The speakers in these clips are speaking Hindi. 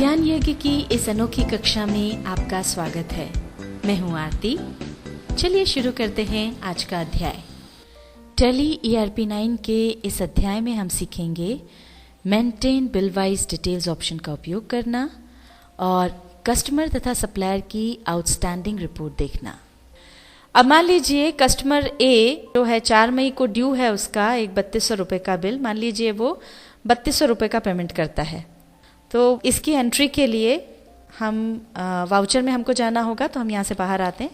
ज्ञान यज्ञ की इस अनोखी कक्षा में आपका स्वागत है। मैं हूं आरती। चलिए शुरू करते हैं आज का अध्याय। टैली ERP 9 के इस अध्याय में हम सीखेंगे maintain bill wise details option का उपयोग करना और कस्टमर तथा सप्लायर की आउटस्टैंडिंग रिपोर्ट देखना। अब मान लीजिए कस्टमर A जो है 4 मई को ड्यू है, उसका एक 3200 रुपये का बिल, मान लीजिए वो 3200 रुपये का पेमेंट करता है। तो इसकी एंट्री के लिए हम वाउचर में हमको जाना होगा, तो हम यहाँ से बाहर आते हैं।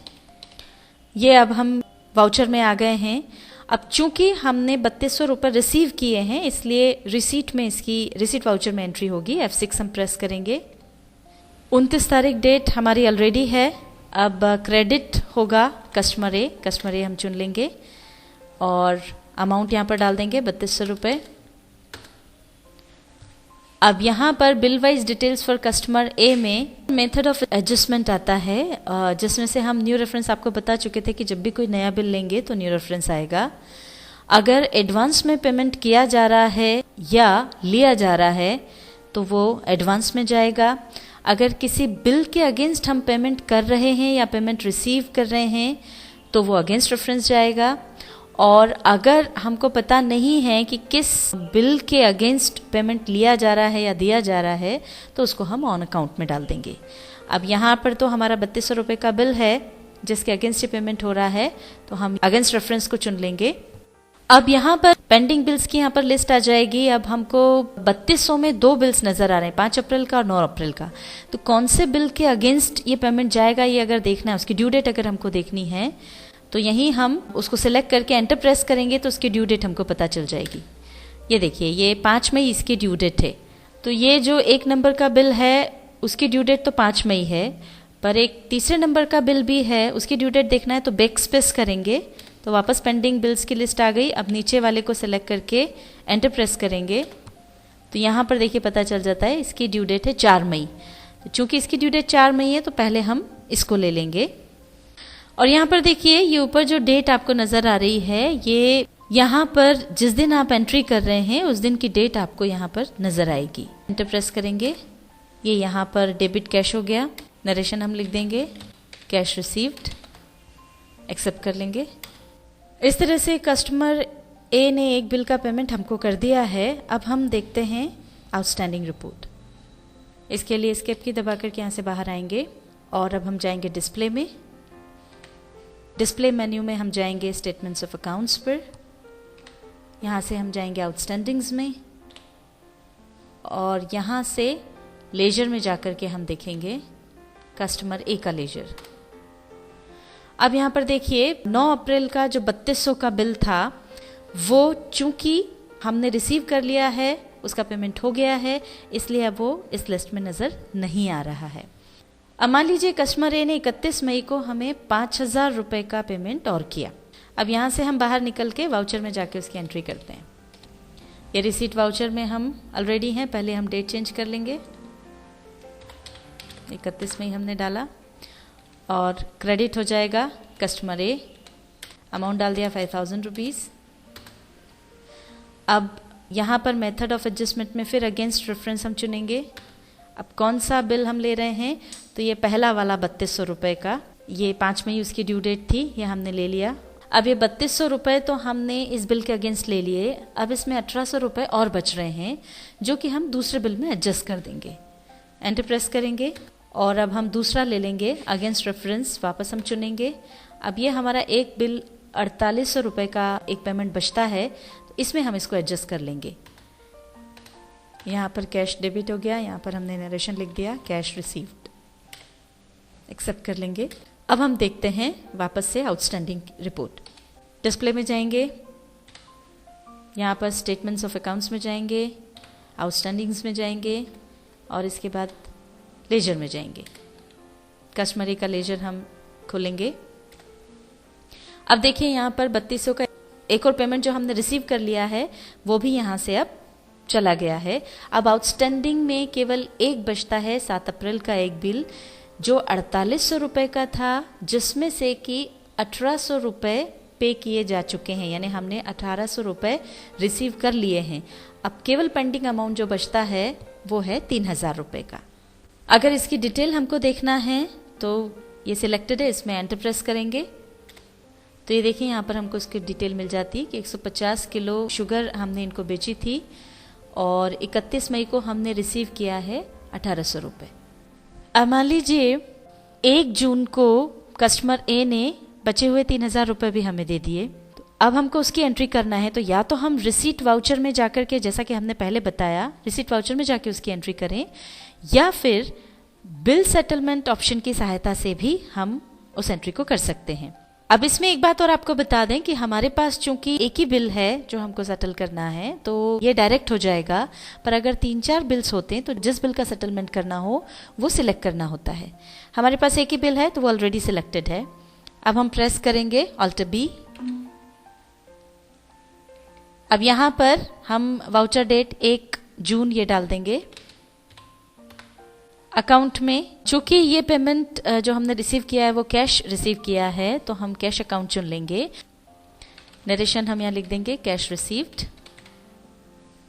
ये अब हम वाउचर में आ गए हैं। अब चूंकि हमने 3200 रुपये रिसीव किए हैं, इसलिए रिसीट में इसकी रिसीट वाउचर में एंट्री होगी। F6 हम प्रेस करेंगे। 29 तारीख डेट हमारी ऑलरेडी है। अब क्रेडिट होगा कस्टमर ए हम चुन लेंगे और अमाउंट यहाँ पर डाल देंगे 3200 रुपये। अब यहाँ पर bill wise details for customer A में मेथड ऑफ एडजस्टमेंट आता है, जिसमें से हम न्यू रेफरेंस आपको बता चुके थे कि जब भी कोई नया बिल लेंगे तो न्यू रेफरेंस आएगा। अगर एडवांस में पेमेंट किया जा रहा है या लिया जा रहा है तो वो एडवांस में जाएगा। अगर किसी बिल के अगेंस्ट हम पेमेंट कर रहे हैं या पेमेंट रिसीव कर रहे हैं तो वो अगेंस्ट रेफरेंस जाएगा। और अगर हमको पता नहीं है कि किस बिल के अगेंस्ट पेमेंट लिया जा रहा है या दिया जा रहा है तो उसको हम ऑन अकाउंट में डाल देंगे। अब यहाँ पर तो हमारा 3200 रुपये का बिल है जिसके अगेंस्ट ये पेमेंट हो रहा है, तो हम अगेंस्ट रेफरेंस को चुन लेंगे। अब यहाँ पर पेंडिंग बिल्स की यहाँ पर लिस्ट आ जाएगी। अब हमको 3200 में 2 बिल्स नजर आ रहे हैं, 5 अप्रैल का और 9 अप्रैल का। तो कौन से बिल के अगेंस्ट ये पेमेंट जाएगा ये अगर देखना है, उसकी ड्यू डेट अगर हमको देखनी है तो यहीं हम उसको सिलेक्ट करके एंटर प्रेस करेंगे तो उसकी ड्यू डेट हमको पता चल जाएगी। ये देखिए, ये 5 मई इसकी ड्यू डेट है। तो ये जो 1 नंबर का बिल है उसकी ड्यू डेट तो 5 मई है, पर एक तीसरे नंबर का बिल भी है, उसकी ड्यू डेट देखना है तो बैक स्पेस करेंगे तो वापस पेंडिंग बिल्स की लिस्ट आ गई। अब नीचे वाले को सिलेक्ट करके एंटर प्रेस करेंगे तो यहाँ पर देखिए पता चल जाता है इसकी ड्यू डेट है 4 मई। तो चूंकि इसकी ड्यू डेट 4 मई है तो पहले हम इसको ले लेंगे। और यहाँ पर देखिए ये ऊपर जो डेट आपको नजर आ रही है, ये यहाँ पर जिस दिन आप एंट्री कर रहे हैं उस दिन की डेट आपको यहाँ पर नजर आएगी। एंटर प्रेस करेंगे, ये यहाँ पर डेबिट कैश हो गया। नरेशन हम लिख देंगे कैश रिसीव्ड, एक्सेप्ट कर लेंगे। इस तरह से कस्टमर ए ने एक बिल का पेमेंट हमको कर दिया है। अब हम देखते हैं आउटस्टैंडिंग रिपोर्ट। इसके लिए एस्केप की दबा करके यहाँ से बाहर आएंगे और अब हम जाएंगे डिस्प्ले में। डिस्प्ले मेन्यू में हम जाएंगे स्टेटमेंट्स ऑफ अकाउंट्स पर। यहाँ से हम जाएंगे आउटस्टैंडिंग्स में और यहाँ से लेजर में जाकर के हम देखेंगे कस्टमर ए का लेजर। अब यहाँ पर देखिए 9 अप्रैल का जो 3200 का बिल था वो चूंकि हमने रिसीव कर लिया है, उसका पेमेंट हो गया है, इसलिए अब वो इस लिस्ट में नज़र नहीं आ रहा है। अब मान लीजिए कस्टमर ए ने 31 मई को हमें 5000 रुपये का पेमेंट और किया। अब यहाँ से हम बाहर निकल के वाउचर में जाके उसकी एंट्री करते हैं। ये रिसीट वाउचर में हम ऑलरेडी हैं, पहले हम डेट चेंज कर लेंगे। 31 मई हमने डाला और क्रेडिट हो जाएगा कस्टमर ए, अमाउंट डाल दिया 5000 रुपीज़। अब यहाँ पर मेथड ऑफ एडजस्टमेंट में फिर अगेंस्ट रेफरेंस हम चुनेंगे। अब कौन सा बिल हम ले रहे हैं, तो ये पहला वाला 3200 रुपये का, ये 5 मई उसकी ड्यू डेट थी, ये हमने ले लिया। अब ये 3200 रुपये तो हमने इस बिल के अगेंस्ट ले लिए। अब इसमें 1800 रुपये और बच रहे हैं जो कि हम दूसरे बिल में एडजस्ट कर देंगे। एंटर प्रेस करेंगे और अब हम दूसरा ले लेंगे अगेंस्ट रेफरेंस, वापस हम चुनेंगे। अब ये हमारा एक बिल 4800 रुपये का एक पेमेंट बचता है, तो इसमें हम इसको एडजस्ट कर लेंगे। यहाँ पर कैश डेबिट हो गया, यहाँ पर हमने नरेशन लिख दिया कैश रिसीव्ड, एक्सेप्ट कर लेंगे। अब हम देखते हैं वापस से आउटस्टैंडिंग रिपोर्ट। डिस्प्ले में जाएंगे, यहाँ पर स्टेटमेंट्स ऑफ अकाउंट्स में जाएंगे, आउटस्टैंडिंग्स में जाएंगे और इसके बाद लेजर में जाएंगे। कस्टमर ए का लेजर हम खोलेंगे। अब देखिए यहाँ पर 3200 का एक और पेमेंट जो हमने रिसीव कर लिया है वो भी यहाँ से अब चला गया है। अब आउटस्टैंडिंग में केवल एक बचता है, 7 अप्रैल का एक बिल जो 4800 रुपये का था, जिसमें से कि 1800 रुपये पे किए जा चुके हैं, यानी हमने 1800 रुपये रिसीव कर लिए हैं। अब केवल पेंडिंग अमाउंट जो बचता है वो है 3000 रुपये का। अगर इसकी डिटेल हमको देखना है तो ये सिलेक्टेड है, इसमें एंटर प्रेस करेंगे तो ये देखिए यहाँ पर हमको इसकी डिटेल मिल जाती है कि 150 किलो शुगर हमने इनको बेची थी और 31 मई को हमने रिसीव किया है 1800 रुपये। अब मान लीजिए 1 जून को कस्टमर ए ने बचे हुए 3000 रुपये भी हमें दे दिए। तो अब हमको उसकी एंट्री करना है, तो या तो हम रिसीट वाउचर में जाकर के, जैसा कि हमने पहले बताया, रिसीट वाउचर में जाके उसकी एंट्री करें, या फिर बिल सेटलमेंट ऑप्शन की सहायता से भी हम उस एंट्री को कर सकते हैं। अब इसमें एक बात और आपको बता दें कि हमारे पास चूंकि एक ही बिल है जो हमको सेटल करना है तो ये डायरेक्ट हो जाएगा, पर अगर 3-4 बिल्स होते हैं तो जिस बिल का सेटलमेंट करना हो वो सिलेक्ट करना होता है। हमारे पास एक ही बिल है तो वो ऑलरेडी सिलेक्टेड है। अब हम प्रेस करेंगे ऑल्टर बी। अब यहाँ पर हम वाउचर डेट 1 जून ये डाल देंगे। अकाउंट में चूंकि ये पेमेंट जो हमने रिसीव किया है वो कैश रिसीव किया है तो हम कैश अकाउंट चुन लेंगे। नरेशन हम यहाँ लिख देंगे कैश रिसीव्ड,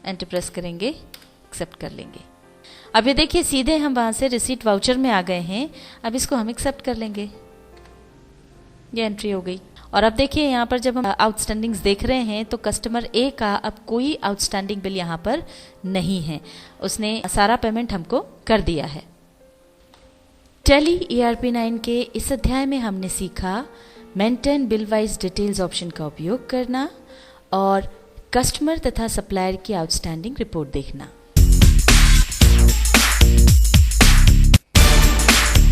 एंटर प्रेस करेंगे, एक्सेप्ट कर लेंगे। अब ये देखिए सीधे हम वहां से रिसीट वाउचर में आ गए हैं। अब इसको हम एक्सेप्ट कर लेंगे, ये एंट्री हो गई। और अब देखिए यहाँ पर जब हम आउटस्टैंडिंग्स देख रहे हैं तो कस्टमर ए का अब कोई आउटस्टैंडिंग बिल यहाँ पर नहीं है, उसने सारा पेमेंट हमको कर दिया है। टैली ERP9 के इस अध्याय में हमने सीखा maintain bill wise details option का उपयोग करना और कस्टमर तथा सप्लायर की आउटस्टैंडिंग रिपोर्ट देखना।